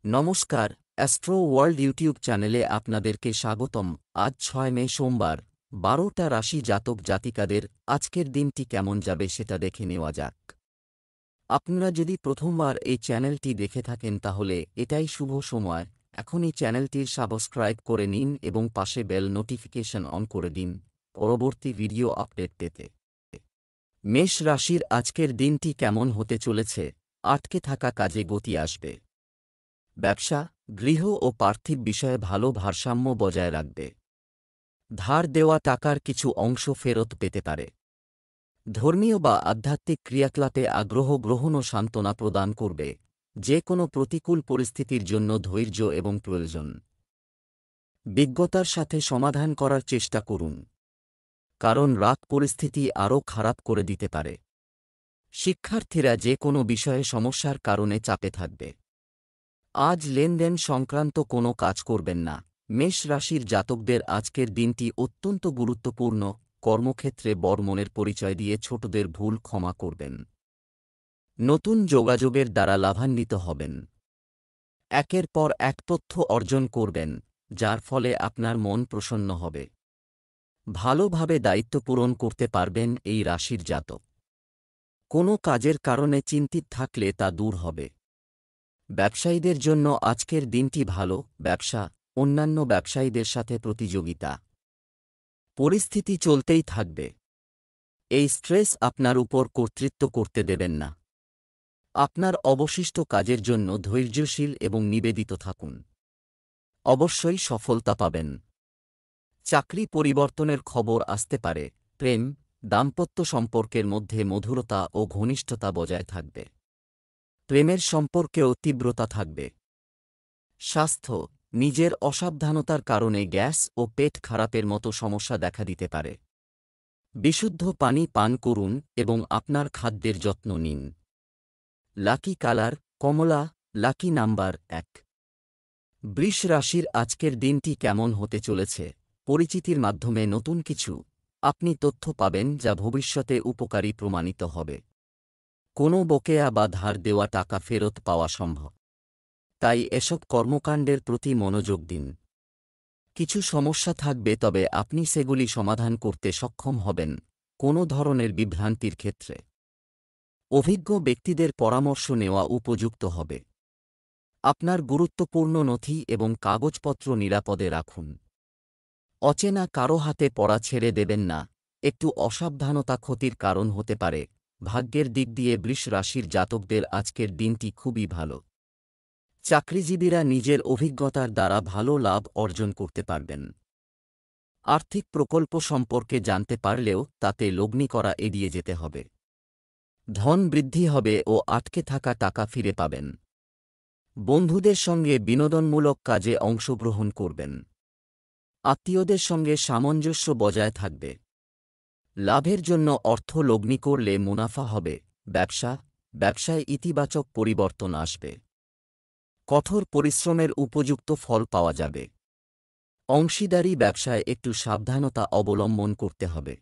নমস্কার, astro world YouTube চ্যানেলে আপনাদেরকে স্বাগতম। আজ ৬ মে সোমবার, ১২টা রাশি জাতক জাতিকাদের আজকের দিনটি কেমন যাবে সেটা দেখে নেওয়া যাক। আপনারা যদি প্রথমবার এই চ্যানেলটি দেখে থাকেন তাহলে এটাই শুভ সময়। এখনই চ্যানেলটির সাবস্ক্রাইব করে নিন এবং পাশে বেল নোটিফিকেশন অন করে দিন পরবর্তী ভিডিও আপডেট পেতে। মেষ রাশির আজকের দিনটি কেমন হতে চলেছে? আটকে থাকা কাজে গতি আসবে। ব্যবসা, গৃহ ও পার্থিব বিষয়ে ভালো ভারসাম্য বজায় রাখবে। ধার দেওয়া টাকার কিছু অংশ ফেরত পেতে পারে। ধর্মীয় বা আধ্যাত্মিক ক্রিয়াকলাপে আগ্রহ গ্রহণ ও সান্ত্বনা প্রদান করবে। যে কোনো প্রতিকূল পরিস্থিতির জন্য ধৈর্য এবং প্রয়োজন। বিজ্ঞতার সাথে সমাধান করার চেষ্টা করুন, কারণ রাগ পরিস্থিতি আরও খারাপ করে দিতে পারে। শিক্ষার্থীরা যে কোনো বিষয়ে সমস্যার কারণে চাপে থাকবে। আজ লেনদেন সংক্রান্ত কোনো কাজ করবেন না। মেষ রাশির জাতকদের আজকের দিনটি অত্যন্ত গুরুত্বপূর্ণ। কর্মক্ষেত্রে বড় মনের পরিচয় দিয়ে ছোটদের ভুল ক্ষমা করবেন। নতুন যোগাযোগের দ্বারা লাভান্বিত হবেন। একের পর এক তথ্য অর্জন করবেন, যার ফলে আপনার মন প্রসন্ন হবে। ভালোভাবে দায়িত্ব পূরণ করতে পারবেন এই রাশির জাতক। কোনো কাজের কারণে চিন্তিত থাকলে তা দূর হবে। ব্যবসায়ীদের জন্য আজকের দিনটি ভালো। ব্যবসা, অন্যান্য ব্যবসায়ীদের সাথে প্রতিযোগিতা পরিস্থিতি চলতেই থাকবে। এই স্ট্রেস আপনার উপর কর্তৃত্ব করতে দেবেন না। আপনার অবশিষ্ট কাজের জন্য ধৈর্যশীল এবং নিবেদিত থাকুন। অবশ্যই সফলতা পাবেন। চাকরি পরিবর্তনের খবর আসতে পারে। প্রেম, দাম্পত্য সম্পর্কের মধ্যে মধুরতা ও ঘনিষ্ঠতা বজায় থাকবে। প্রেমের সম্পর্কেও তীব্রতা থাকবে। স্বাস্থ্য, নিজের অসাবধানতার কারণে গ্যাস ও পেট খারাপের মতো সমস্যা দেখা দিতে পারে। বিশুদ্ধ পানি পান করুন এবং আপনার খাদ্যের যত্ন নিন। লাকি কালার কমলা, লাকি নাম্বার ১। বৃষ রাশির আজকের দিনটি কেমন হতে চলেছে? পরিচিতির মাধ্যমে নতুন কিছু আপনি তথ্য পাবেন যা ভবিষ্যতে উপকারী প্রমাণিত হবে। কোনো বকেয়া বা ধার দেওয়া টাকা ফেরত পাওয়া সম্ভব। তাই এসব কর্মকাণ্ডের প্রতি মনোযোগ দিন। কিছু সমস্যা থাকবে, তবে আপনি সেগুলি সমাধান করতে সক্ষম হবেন কোনো ধরনের বিভ্রান্তির ক্ষেত্রে। অভিজ্ঞ ব্যক্তিদের পরামর্শ নেওয়া উপযুক্ত হবে। আপনার গুরুত্বপূর্ণ নথি এবং কাগজপত্র নিরাপদে রাখুন। অচেনা কারো হাতে পড়া ছেড়ে দেবেন না। একটু অসাবধানতা ক্ষতির কারণ হতে পারে। ভাগ্যের দিক দিয়ে বৃষ রাশির জাতকদের আজকের দিনটি খুবই ভালো। চাকরিজীবীরা নিজের অভিজ্ঞতার দ্বারা ভালো লাভ অর্জন করতে পারবেন। আর্থিক প্রকল্প সম্পর্কে জানতে পারলেও তাতে লগ্নি করা এড়িয়ে যেতে হবে। ধন বৃদ্ধি হবে ও আটকে থাকা টাকা ফিরে পাবেন। বন্ধুদের সঙ্গে বিনোদনমূলক কাজে অংশগ্রহণ করবেন। আত্মীয়দের সঙ্গে সামঞ্জস্য বজায় থাকবে। লাভের জন্য অর্থ লগ্নি করলে মুনাফা হবে। ব্যবসায় ইতিবাচক পরিবর্তন আসবে। কঠোর পরিশ্রমের উপযুক্ত ফল পাওয়া যাবে। অংশীদারি ব্যবসায় একটু সাবধানতা অবলম্বন করতে হবে।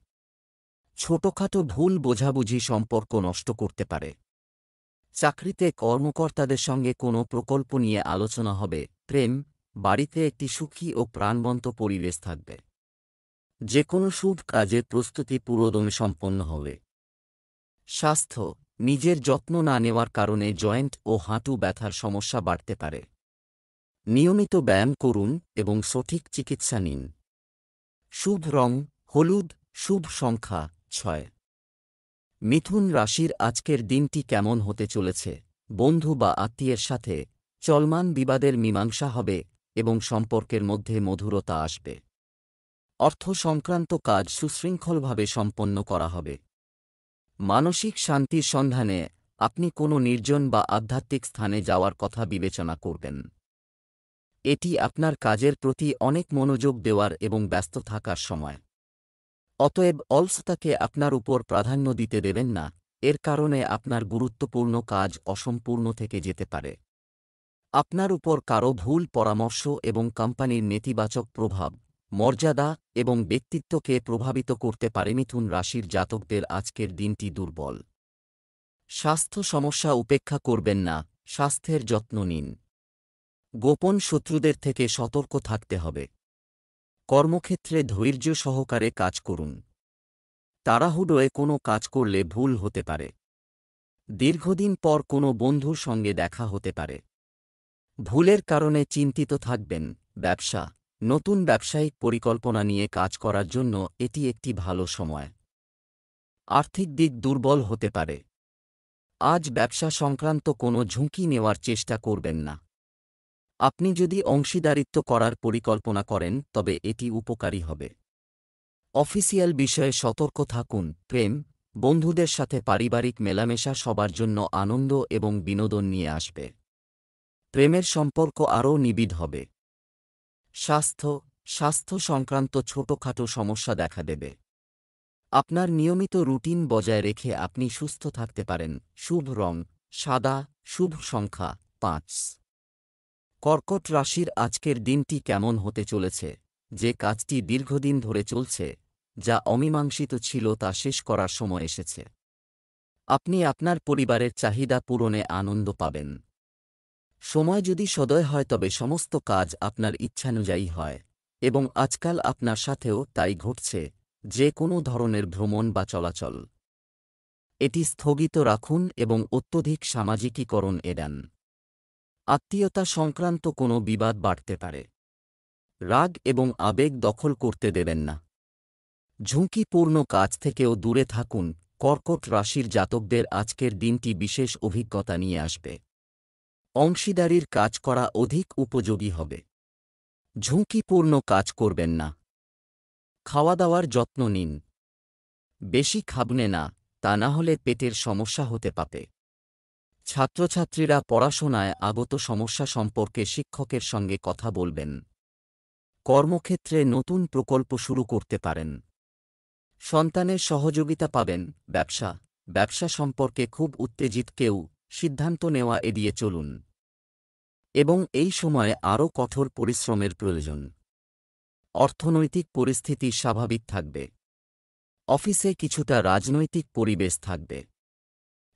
ছোটখাটো ভুল বোঝাবুঝি সম্পর্ক নষ্ট করতে পারে। চাকরিতে কর্মকর্তাদের সঙ্গে কোনো প্রকল্প নিয়ে আলোচনা হবে। প্রেম, বাড়িতে একটি সুখী ও প্রাণবন্ত পরিবেশ থাকবে। যে কোনো শুভ কাজের প্রস্তুতি পুরোদমে সম্পন্ন হবে। স্বাস্থ্য, নিজের যত্ন না নেওয়ার কারণে জয়েন্ট ও হাঁটু ব্যথার সমস্যা বাড়তে পারে। নিয়মিত ব্যায়াম করুন এবং সঠিক চিকিৎসা নিন। শুভ রং হলুদ, শুভ সংখ্যা ৬। মিথুন রাশির আজকের দিনটি কেমন হতে চলেছে? বন্ধু বা আত্মীয়ের সাথে চলমান বিবাদের মীমাংসা হবে এবং সম্পর্কের মধ্যে মধুরতা আসবে। অর্থ সংক্রান্ত কাজ সুশৃঙ্খলভাবে সম্পন্ন করা হবে। মানসিক শান্তির সন্ধানে আপনি কোনো নির্জন বা আধ্যাত্মিক স্থানে যাওয়ার কথা বিবেচনা করবেন। এটি আপনার কাজের প্রতি অনেক মনোযোগ দেওয়ার এবং ব্যস্ত থাকার সময়। অতএব অলসতাকে আপনার উপর প্রাধান্য দিতে দেবেন না। এর কারণে আপনার গুরুত্বপূর্ণ কাজ অসম্পূর্ণ থেকে যেতে পারে। আপনার উপর কারো ভুল পরামর্শ এবং কোম্পানির নেতিবাচক প্রভাব মর্যাদা এবং ব্যক্তিত্বকে প্রভাবিত করতে পারে। মিথুন রাশির জাতকদের আজকের দিনটি দুর্বল। স্বাস্থ্য সমস্যা উপেক্ষা করবেন না, স্বাস্থ্যের যত্ন নিন। গোপন শত্রুদের থেকে সতর্ক থাকতে হবে। কর্মক্ষেত্রে ধৈর্য সহকারে কাজ করুন। তাড়াহুড়োয় কোনো কাজ করলে ভুল হতে পারে। দীর্ঘদিন পর কোনো বন্ধুর সঙ্গে দেখা হতে পারে। ভুলের কারণে চিন্তিত থাকবেন। ব্যবসা, নতুন ব্যবসায়িক পরিকল্পনা নিয়ে কাজ করার জন্য এটি একটি ভালো সময়। আর্থিক দিক দুর্বল হতে পারে। আজ ব্যবসা সংক্রান্ত কোনো ঝুঁকি নেওয়ার চেষ্টা করবেন না। আপনি যদি অংশীদারিত্ব করার পরিকল্পনা করেন তবে এটি উপকারী হবে। অফিসিয়াল বিষয়ে সতর্ক থাকুন। প্রেম, বন্ধুদের সাথে পারিবারিক মেলামেশা সবার জন্য আনন্দ এবং বিনোদন নিয়ে আসবে। প্রেমের সম্পর্ক আরও নিবিড় হবে। স্বাস্থ্য সংক্রান্ত ছোটখাটো সমস্যা দেখা দেবে। আপনার নিয়মিত রুটিন বজায় রেখে আপনি সুস্থ থাকতে পারেন। শুভ রং সাদা, শুভ সংখ্যা 5। কর্কট রাশির আজকের দিনটি কেমন হতে চলেছে? যে কাজটি দীর্ঘদিন ধরে চলছে, যা অমীমাংসিত ছিল তা শেষ করার সময় এসেছে। আপনি আপনার পরিবারের চাহিদা পূরণে আনন্দ পাবেন। সময় যদি সদয় হয় তবে সমস্ত কাজ আপনার ইচ্ছানুযায়ী হয়, এবং আজকাল আপনার সাথেও তাই ঘটছে। যে কোনো ধরনের ভ্রমণ বা চলাচল এটি স্থগিত রাখুন এবং অত্যধিক সামাজিকীকরণ এড়ান। আত্মীয়তা সংক্রান্ত কোনো বিবাদ বাড়তে পারে। রাগ এবং আবেগ দখল করতে দেবেন না। ঝুঁকিপূর্ণ কাজ থেকেও দূরে থাকুন। কর্কট রাশির জাতকদের আজকের দিনটি বিশেষ অভিজ্ঞতা নিয়ে আসবে। অংশীদারির কাজ করা অধিক উপযোগী হবে। ঝুঁকিপূর্ণ কাজ করবেন না। খাওয়া দাওয়ার যত্ন নিন। বেশি খাবনে না, তা না হলে পেটের সমস্যা হতে পারে। ছাত্রছাত্রীরা পড়াশোনায় আগত সমস্যা সম্পর্কে শিক্ষকের সঙ্গে কথা বলবেন। কর্মক্ষেত্রে নতুন প্রকল্প শুরু করতে পারেন। সন্তানের সহযোগিতা পাবেন। ব্যবসা সম্পর্কে খুব উত্তেজিত কেউ সিদ্ধান্ত নেওয়া এড়িয়ে চলুন, এবং এই সময়ে আরও কঠোর পরিশ্রমের প্রয়োজন। অর্থনৈতিক পরিস্থিতি স্বাভাবিক থাকবে। অফিসে কিছুটা রাজনৈতিক পরিবেশ থাকবে।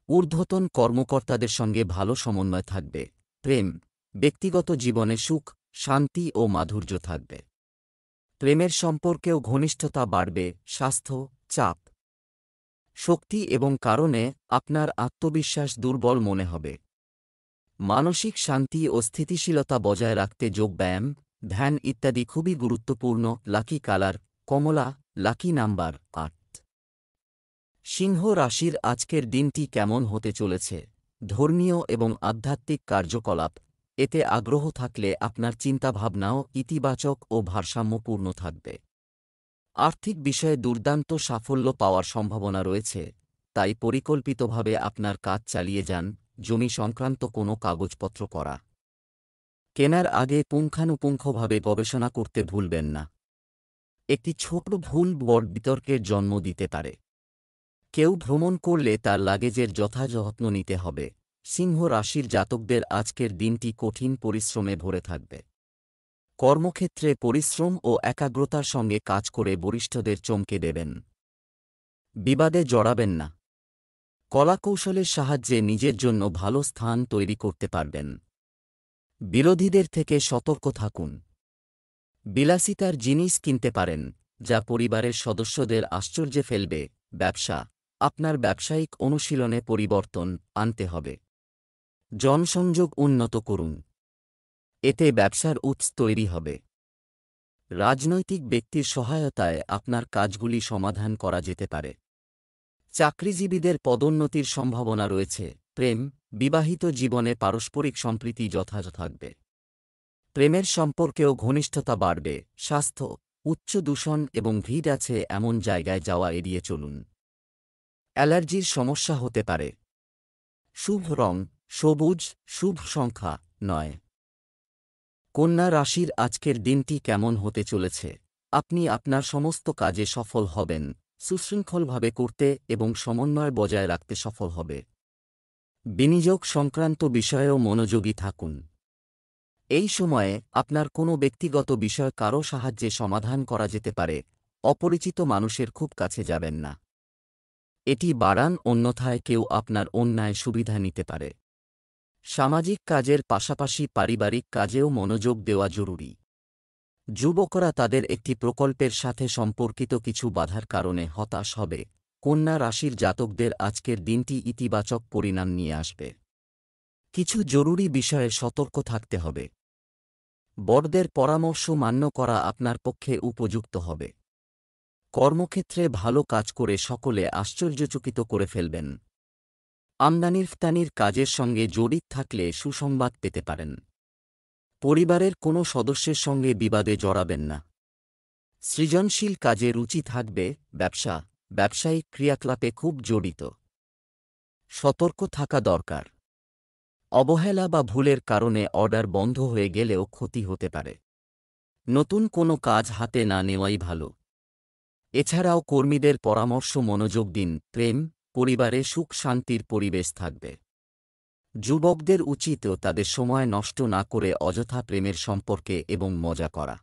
ঊর্ধ্বতন কর্মকর্তাদের সঙ্গে ভালো সমন্বয় থাকবে। প্রেম, ব্যক্তিগত জীবনে সুখ, শান্তি ও মাধুর্য থাকবে। প্রেমের সম্পর্কেও ঘনিষ্ঠতা বাড়বে। স্বাস্থ্য, চাপ, শক্তি এবং কারণে আপনার আত্মবিশ্বাস দুর্বল মনে হবে। মানসিক শান্তি ও স্থিতিশীলতা বজায় রাখতে যোগব্যায়াম, ধ্যান ইত্যাদি খুবই গুরুত্বপূর্ণ। লাকি কালার কমলা, লাকি নাম্বার 8। সিংহ রাশির আজকের দিনটি কেমন হতে চলেছে? ধর্মীয় এবং আধ্যাত্মিক কার্যকলাপ এতে আগ্রহ থাকলে আপনার চিন্তাভাবনাও ইতিবাচক ও ভারসাম্যপূর্ণ থাকবে। আর্থিক বিষয়ে দুর্দান্ত সাফল্য পাওয়ার সম্ভাবনা রয়েছে, তাই পরিকল্পিতভাবে আপনার কাজ চালিয়ে যান। জমি সংক্রান্ত কোনো কাগজপত্র করা কেনার আগে পুঙ্খানুপুঙ্খভাবে গবেষণা করতে ভুলবেন না। একটি ছোট ভুল বড় বিতর্কের জন্ম দিতে পারে। কেউ ভ্রমণ করলে তার লাগেজের যথাযত্ন নিতে হবে। সিংহ রাশির জাতকদের আজকের দিনটি কঠিন পরিশ্রমে ভরে থাকবে। কর্মক্ষেত্রে পরিশ্রম ও একাগ্রতার সঙ্গে কাজ করে বরিষ্ঠদের চমকে দেবেন। বিবাদে জড়াবেন না। কলাকৌশলের সাহায্যে নিজের জন্য ভালো স্থান তৈরি করতে পারবেন। বিরোধীদের থেকে সতর্ক থাকুন। বিলাসিতার জিনিস কিনতে পারেন, যা পরিবারের সদস্যদের আশ্চর্যে ফেলবে। ব্যবসা, আপনার ব্যবসায়িক অনুশীলনে পরিবর্তন আনতে হবে। জনসংযোগ উন্নত করুন, এতে ব্যবসার উৎস তৈরি হবে। রাজনৈতিক ব্যক্তির সহায়তায় আপনার কাজগুলি সমাধান করা যেতে পারে। চাকরিজীবীদের পদোন্নতির সম্ভাবনা রয়েছে। প্রেম, বিবাহিত জীবনে পারস্পরিক সম্প্রীতি যথাযথ থাকবে। প্রেমের সম্পর্কেও ঘনিষ্ঠতা বাড়বে। স্বাস্থ্য, উচ্চ দূষণ এবং ভিড় আছে এমন জায়গায় যাওয়া এড়িয়ে চলুন। অ্যালার্জির সমস্যা হতে পারে। শুভ রং সবুজ, শুভ সংখ্যা 9। কন্যা রাশির আজকের দিনটি কেমন হতে চলেছে? আপনি আপনার সমস্ত কাজে সফল হবেন। সুশৃঙ্খলভাবে করতে এবং সমন্বয় বজায় রাখতে সফল হবে। বিনিয়োগ সংক্রান্ত বিষয়েও মনোযোগী থাকুন। এই সময়ে আপনার কোনো ব্যক্তিগত বিষয় কারও সাহায্যে সমাধান করা যেতে পারে। অপরিচিত মানুষের খুব কাছে যাবেন না। এটি বাড়ান, অন্যথায় কেউ আপনার অন্যায় সুবিধা নিতে পারে। সামাজিক কাজের পাশাপাশি পারিবারিক কাজেও মনোযোগ দেওয়া জরুরি। যুবকরা তাদের একটি প্রকল্পের সাথে সম্পর্কিত কিছু বাধার কারণে হতাশ হবে। কন্যা রাশির জাতকদের আজকের দিনটি ইতিবাচক পরিণাম নিয়ে আসবে। কিছু জরুরি বিষয়ে সতর্ক থাকতে হবে। বড়দের পরামর্শ মান্য করা আপনার পক্ষে উপযুক্ত হবে। কর্মক্ষেত্রে ভালো কাজ করে সকলে আশ্চর্যচকিত করে ফেলবেন। আমদানির কাজের সঙ্গে জড়িত থাকলে সুসংবাদ পেতে পারেন। পরিবারের কোনো সদস্যের সঙ্গে বিবাদে জড়াবেন না। সৃজনশীল কাজে রুচি থাকবে। ব্যবসায়িক ক্রিয়াকলাপে খুব জড়িত। সতর্ক থাকা দরকার। অবহেলা বা ভুলের কারণে অর্ডার বন্ধ হয়ে গেলেও ক্ষতি হতে পারে। নতুন কোনো কাজ হাতে না নেওয়াই ভালো। এছাড়াও কর্মীদের পরামর্শ মনোযোগ দিন। পরিবারে সুখ শান্তির পরিবেশ থাকবে। যুবকদের উচিত তাদের সময় নষ্ট না করে অযথা প্রেমের সম্পর্কে এবং মজা করা।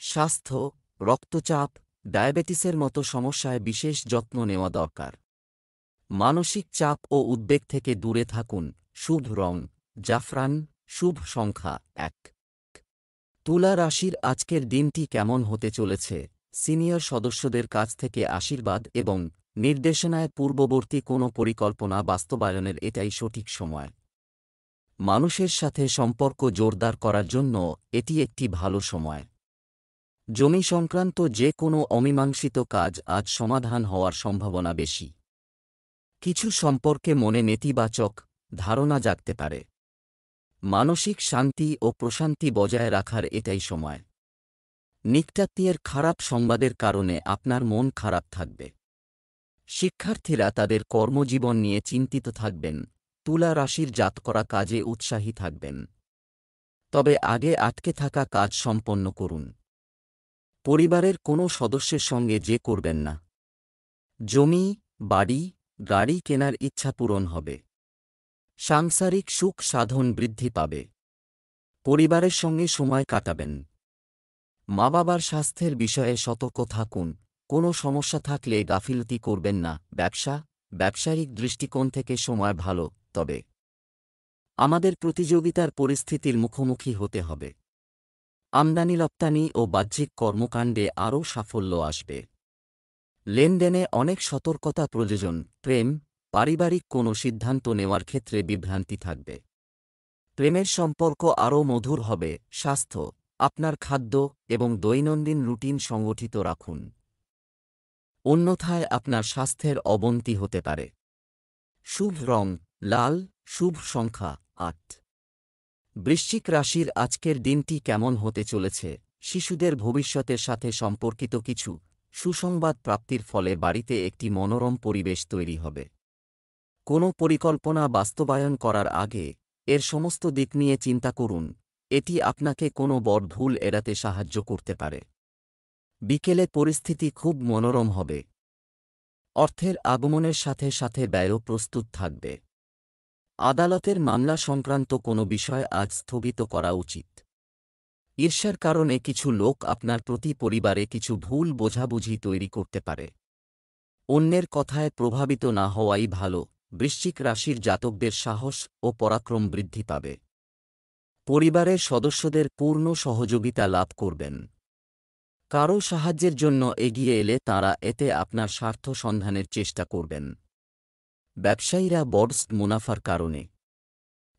স্বাস্থ্য, রক্তচাপ, ডায়াবেটিসের মতো সমস্যায় বিশেষ যত্ন নেওয়া দরকার। মানসিক চাপ ও উদ্বেগ থেকে দূরে থাকুন। শুভ রং জাফরান, শুভ সংখ্যা 1। তুলা রাশির আজকের দিনটি কেমন হতে চলেছে? সিনিয়র সদস্যদের কাছ থেকে আশীর্বাদ এবং নির্দেশনায় পূর্ববর্তী কোনো পরিকল্পনা বাস্তবায়নের এটাই সঠিক সময়। মানুষের সাথে সম্পর্ক জোরদার করার জন্য এটি একটি ভালো সময়। জমি সংক্রান্ত যে কোনো অমীমাংসিত কাজ আজ সমাধান হওয়ার সম্ভাবনা বেশি। কিছু সম্পর্কে মনে নেতিবাচক ধারণা জাগতে পারে। মানসিক শান্তি ও প্রশান্তি বজায় রাখার এটাই সময়। নিকটাত্মীয়ের খারাপ সংবাদের কারণে আপনার মন খারাপ থাকবে। শিক্ষার্থীরা তাদের কর্মজীবন নিয়ে চিন্তিত থাকবেন। তুলা রাশির জাতকরা কাজে উৎসাহী থাকবেন। তবে আগে আটকে থাকা কাজ সম্পন্ন করুন। পরিবারের কোনো সদস্যের সঙ্গে যে করবেন না। জমি, বাড়ি, গাড়ি কেনার ইচ্ছা পূরণ হবে। সাংসারিক সুখ সাধন বৃদ্ধি পাবে। পরিবারের সঙ্গে সময় কাটাবেন। মা বাবার স্বাস্থ্যের বিষয়ে সতর্ক থাকুন। কোনো সমস্যা থাকলে গাফিলতি করবেন না। ব্যবসায়িক দৃষ্টিকোণ থেকে সময় ভালো, তবে আমাদের প্রতিযোগিতার পরিস্থিতির মুখোমুখি হতে হবে। আমদানি রপ্তানি ও বাহ্যিক কর্মকাণ্ডে আরও সাফল্য আসবে। লেনদেনে অনেক সতর্কতা প্রয়োজন। পারিবারিক কোনো সিদ্ধান্ত নেওয়ার ক্ষেত্রে বিভ্রান্তি থাকবে। প্রেমের সম্পর্ক আরও মধুর হবে। স্বাস্থ্য, আপনার খাদ্য এবং দৈনন্দিন রুটিন সংগঠিত রাখুন। অন্যথায় আপনার স্বাস্থ্যের অবনতি হতে পারে। শুভ রং লাল, শুভ সংখ্যা 8। বৃশ্চিক রাশির আজকের দিনটি কেমন হতে চলেছে? শিশুদের ভবিষ্যতের সাথে সম্পর্কিত কিছু সুসংবাদ প্রাপ্তির ফলে বাড়িতে একটি মনোরম পরিবেশ তৈরি হবে। কোনো পরিকল্পনা বাস্তবায়ন করার আগে এর সমস্ত দিক নিয়ে চিন্তা করুন। এটি আপনাকে কোনো বড় ভুল এড়াতে সাহায্য করতে পারে। বিকেলে পরিস্থিতি খুব মনোরম হবে। অর্থের আগমনের সাথে সাথে ব্যয়ও প্রস্তুত থাকবে। আদালতের মামলা সংক্রান্ত কোনো বিষয় আজ স্থগিত করা উচিত। ঈর্ষার কারণে কিছু লোক আপনার প্রতি পরিবারে কিছু ভুল বোঝাবুঝি তৈরি করতে পারে। অন্যের কথায় প্রভাবিত না হওয়াই ভালো। বৃশ্চিক রাশির জাতকদের সাহস ও পরাক্রম বৃদ্ধি পাবে। পরিবারের সদস্যদের পূর্ণ সহযোগিতা লাভ করবেন। কারও সাহায্যের জন্য এগিয়ে এলে তাঁরা এতে আপনার স্বার্থ সন্ধানের চেষ্টা করবেন। ব্যবসায়ীরা বড় মুনাফার কারণে।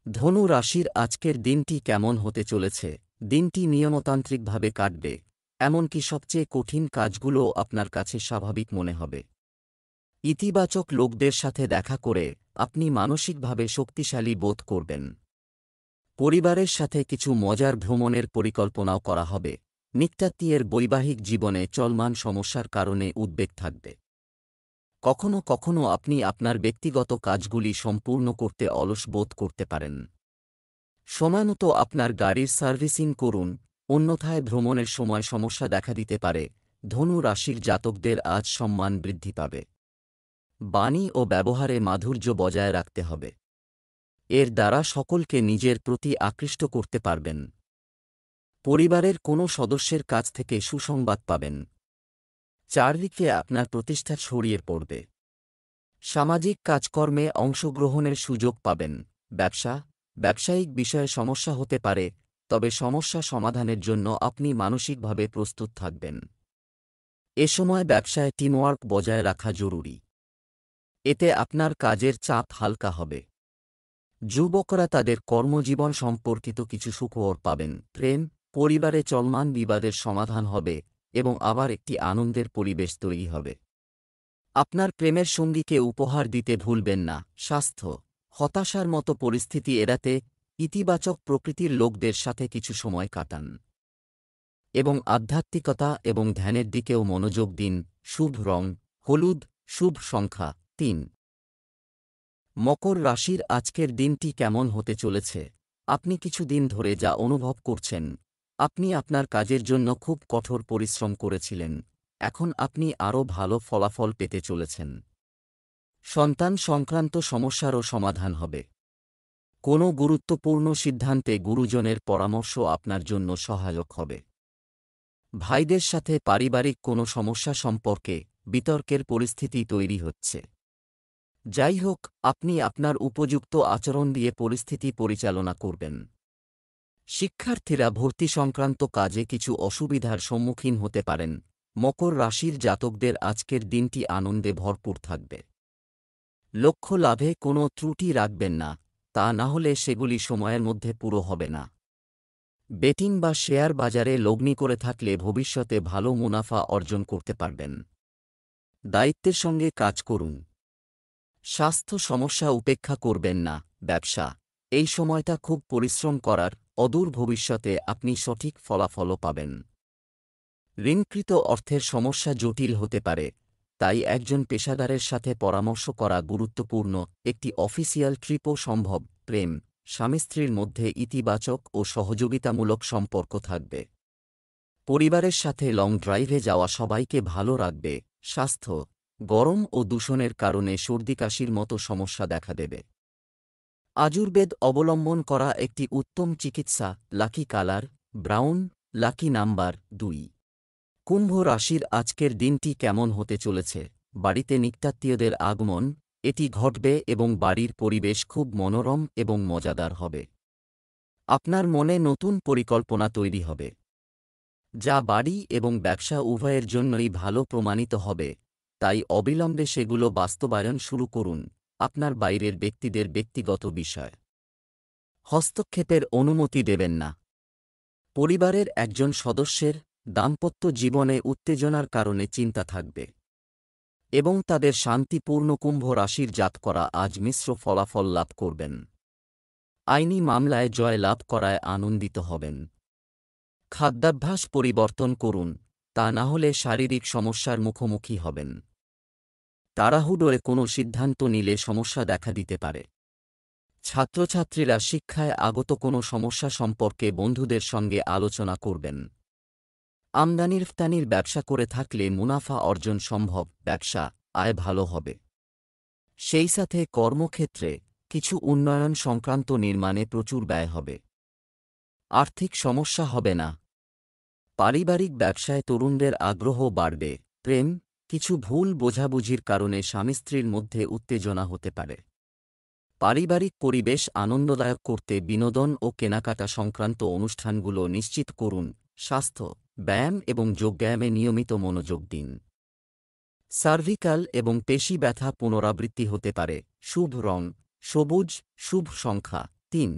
ধনু রাশির আজকের দিনটি কেমন হতে চলেছে? দিনটি নিয়মতান্ত্রিকভাবে কাটবে, এমনকি সবচেয়ে কঠিন কাজগুলোও আপনার কাছে স্বাভাবিক মনে হবে। ইতিবাচক লোকদের সাথে দেখা করে আপনি মানসিকভাবে শক্তিশালী বোধ করবেন। পরিবারের সাথে কিছু মজার ভ্রমণের পরিকল্পনাও করা হবে। নিকটাত্মীয়ের বৈবাহিক জীবনে চলমান সমস্যার কারণে উদ্বেগ থাকবে। কখনো কখনো আপনি আপনার ব্যক্তিগত কাজগুলি সম্পূর্ণ করতে অলস বোধ করতে পারেন। সময়মতো আপনার গাড়ির সার্ভিসিং করুন, অন্যথায় ভ্রমণের সময় সমস্যা দেখা দিতে পারে। ধনু রাশির জাতকদের আজ সম্মান বৃদ্ধি পাবে। বাণী ও ব্যবহারে মাধুর্য বজায় রাখতে হবে। এর দ্বারা সকলকে নিজের প্রতি আকৃষ্ট করতে পারবেন। পরিবারের কোনো সদস্যের কাছ থেকে সুসংবাদ পাবেন। চারদিকে আপনার প্রতিষ্ঠা ছড়িয়ে পড়বে। সামাজিক কাজকর্মে অংশগ্রহণের সুযোগ পাবেন। ব্যবসায়িক বিষয়ে সমস্যা হতে পারে, তবে সমস্যা সমাধানের জন্য আপনি মানসিকভাবে প্রস্তুত থাকবেন। এ সময় ব্যবসায় টিমওয়ার্ক বজায় রাখা জরুরি। এতে আপনার কাজের চাপ হালকা হবে। যুবকরা তাদের কর্মজীবন সম্পর্কিত কিছু সুখবর পাবেন। প্রেম, পরিবারে চলমান বিবাদের সমাধান হবে এবং আবার একটি আনন্দের পরিবেশ তৈরি হবে। আপনার প্রেমের সঙ্গীকে উপহার দিতে ভুলবেন না। স্বাস্থ্য, হতাশার মতো পরিস্থিতি এড়াতে ইতিবাচক প্রকৃতির লোকদের সাথে কিছু সময় কাটান এবং আধ্যাত্মিকতা এবং ধ্যানের দিকেও মনোযোগ দিন। শুভ রং হলুদ, শুভ সংখ্যা 3। মকর রাশির আজকের দিনটি কেমন হতে চলেছে? আপনি কিছুদিন ধরে যা অনুভব করছেন, আপনি আপনার কাজের জন্য খুব কঠোর পরিশ্রম করেছিলেন। এখন আপনি আরও ভালো ফলাফল পেতে চলেছেন। সন্তান সংক্রান্ত সমস্যারও সমাধান হবে। কোনো গুরুত্বপূর্ণ সিদ্ধান্তে গুরুজনের পরামর্শ আপনার জন্য সহায়ক হবে। ভাইদের সাথে পারিবারিক কোনো সমস্যা সম্পর্কে বিতর্কের পরিস্থিতি তৈরি হচ্ছে। যাই হোক, আপনি আপনার উপযুক্ত আচরণ দিয়ে পরিস্থিতি পরিচালনা করবেন। শিক্ষার্থীরা ভর্তি সংক্রান্ত কাজে কিছু অসুবিধার সম্মুখীন হতে পারেন। মকর রাশির জাতকদের আজকের দিনটি আনন্দে ভরপুর থাকবে। লক্ষ্য লাভে কোনো ত্রুটি রাখবেন না, তা না হলে সেগুলি সময়ের মধ্যে পুরো হবে না। বেটিং বা শেয়ার বাজারে লগ্নি করে থাকলে ভবিষ্যতে ভালো মুনাফা অর্জন করতে পারবেন। দায়িত্বের সঙ্গে কাজ করুন। স্বাস্থ্য সমস্যা উপেক্ষা করবেন না। ব্যবসা, এই সময়টা খুব পরিশ্রম করার, অদূর ভবিষ্যতে আপনি সঠিক ফলাফলও পাবেন। ঋণকৃত অর্থের সমস্যা জটিল হতে পারে, তাই একজন পেশাদারের সাথে পরামর্শ করা গুরুত্বপূর্ণ। একটি অফিসিয়াল ট্রিপও সম্ভব। প্রেম, স্বামী স্ত্রীর মধ্যে ইতিবাচক ও সহযোগিতামূলক সম্পর্ক থাকবে। পরিবারের সাথে লং ড্রাইভে যাওয়া সবাইকে ভালো রাখবে। স্বাস্থ্য, গরম ও দূষণের কারণে সর্দিকাশির মতো সমস্যা দেখা দেবে। আযুর্বেদ অবলম্বন করা একটি উত্তম চিকিৎসা। Lucky colour brown, lucky number 2। কুম্ভ রাশির আজকের দিনটি কেমন হতে চলেছে? বাড়িতে নিকটাত্মীয়দের আগমন, এটি ঘটবে এবং বাড়ির পরিবেশ খুব মনোরম এবং মজাদার হবে। আপনার মনে নতুন পরিকল্পনা তৈরি হবে, যা বাড়ি এবং ব্যবসা উভয়ের জন্যই ভালো প্রমাণিত হবে, তাই অবিলম্বে সেগুলো বাস্তবায়ন শুরু করুন। আপনার বাইরের ব্যক্তিদের ব্যক্তিগত বিষয় হস্তক্ষেপের অনুমতি দেবেন না। পরিবারের একজন সদস্যের দাম্পত্য জীবনে উত্তেজনার কারণে চিন্তা থাকবে এবং তাদের শান্তিপূর্ণ। কুম্ভ রাশির জাতকরা আজ মিশ্র ফলাফল লাভ করবেন। আইনি মামলায় জয় লাভ করায় আনন্দিত হবেন। খাদ্যাভ্যাস পরিবর্তন করুন, তা না হলে শারীরিক সমস্যার মুখোমুখি হবেন। তাড়াহুড়োয় কোনো সিদ্ধান্ত নিলে সমস্যা দেখা দিতে পারে। ছাত্রছাত্রীরা শিক্ষায় আগত কোনো সমস্যা সম্পর্কে বন্ধুদের সঙ্গে আলোচনা করবেন। আমদানি রপ্তানির ব্যবসা করে থাকলে মুনাফা অর্জন সম্ভব। ব্যবসা, আয় ভালো হবে। সেই সাথে কর্মক্ষেত্রে কিছু উন্নয়ন সংক্রান্ত নির্মাণে প্রচুর ব্যয় হবে। আর্থিক সমস্যা হবে না। পারিবারিক ব্যবসায় তরুণদের আগ্রহ বাড়বে। প্রেম, কিছু ভুল বোঝাবুঝির কারণে স্বামী স্ত্রীর মধ্যে উত্তেজনা হতে পারে। পারিবারিক পরিবেশ আনন্দদায়ক করতে বিনোদন ও কেনাকাটা সংক্রান্ত অনুষ্ঠানগুলো নিশ্চিত করুন। স্বাস্থ্য, ব্যায়াম এবং যোগব্যায়ামে নিয়মিত মনোযোগ দিন। সার্ভিক্যাল এবং পেশি ব্যথা পুনরাবৃত্তি হতে পারে। শুভ রং সবুজ, শুভ সংখ্যা 3।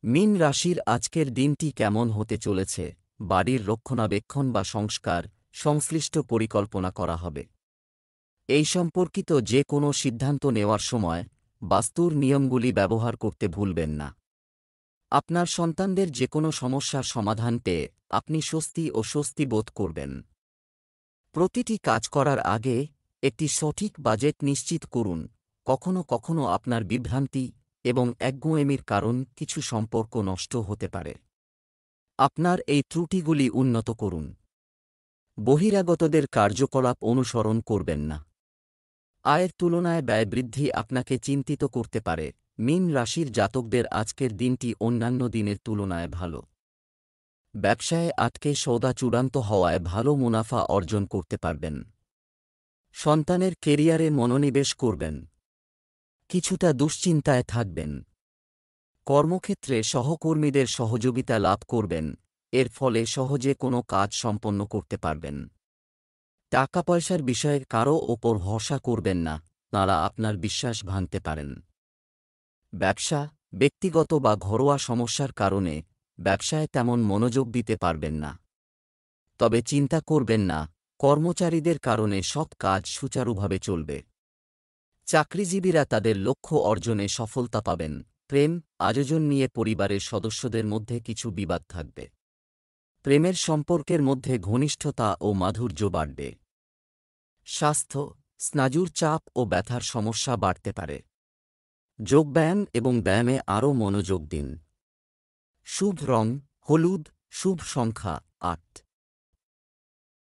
মীন রাশির আজকের দিনটি কেমন হতে চলেছে? বাড়ির রক্ষণাবেক্ষণ বা সংস্কার সংশ্লিষ্ট পরিকল্পনা করা হবে। এই সম্পর্কিত যে কোনো সিদ্ধান্ত নেওয়ার সময় বাস্তুর নিয়মগুলি ব্যবহার করতে ভুলবেন না। আপনার সন্তানদের যে কোনো সমস্যার সমাধান পেয়ে আপনি স্বস্তি বোধ করবেন। প্রতিটি কাজ করার আগে একটি সঠিক বাজেট নিশ্চিত করুন। কখনো কখনো আপনার বিভ্রান্তি এবং একগুঁয়েমির কারণ কিছু সম্পর্ক নষ্ট হতে পারে। আপনার এই ত্রুটিগুলি উন্নত করুন। বহিরাগতদের কার্যকলাপ অনুসরণ করবেন না। আয়ের তুলনায় ব্যয় বৃদ্ধি আপনাকে চিন্তিত করতে পারে। মীন রাশির জাতকদের আজকের দিনটি অন্যান্য দিনের তুলনায় ভালো। ব্যবসায় আটকে সৌদা চূড়ান্ত হওয়ায় ভালো মুনাফা অর্জন করতে পারবেন। সন্তানের কেরিয়ারে মনোনিবেশ করবেন। কিছুটা দুশ্চিন্তায় থাকবেন। কর্মক্ষেত্রে সহকর্মীদের সহযোগিতা লাভ করবেন, এর ফলে সহজে কোনো কাজ সম্পন্ন করতে পারবেন। টাকা পয়সার বিষয়ে কারও ওপর ভরসা করবেন না, তাঁরা আপনার বিশ্বাস ভাঙতে পারেন। ব্যবসা, ব্যক্তিগত বা ঘরোয়া সমস্যার কারণে ব্যবসায় তেমন মনোযোগ দিতে পারবেন না। তবে চিন্তা করবেন না, কর্মচারীদের কারণে সব কাজ সুচারুভাবে চলবে। চাকরিজীবীরা তাদের লক্ষ্য অর্জনে সফলতা পাবেন। প্রেম, আয়োজন নিয়ে পরিবারের সদস্যদের মধ্যে কিছু বিবাদ থাকবে। প্রেমের সম্পর্কের মধ্যে ঘনিষ্ঠতা ও মাধুর্য বাড়বে। স্বাস্থ্য, স্নায়ুর চাপ ও ব্যথার সমস্যা বাড়তে পারে। যোগব্যায়াম এবং ব্যায়ামে আরও মনোযোগ দিন। শুভ রং হলুদ, শুভ সংখ্যা ৮।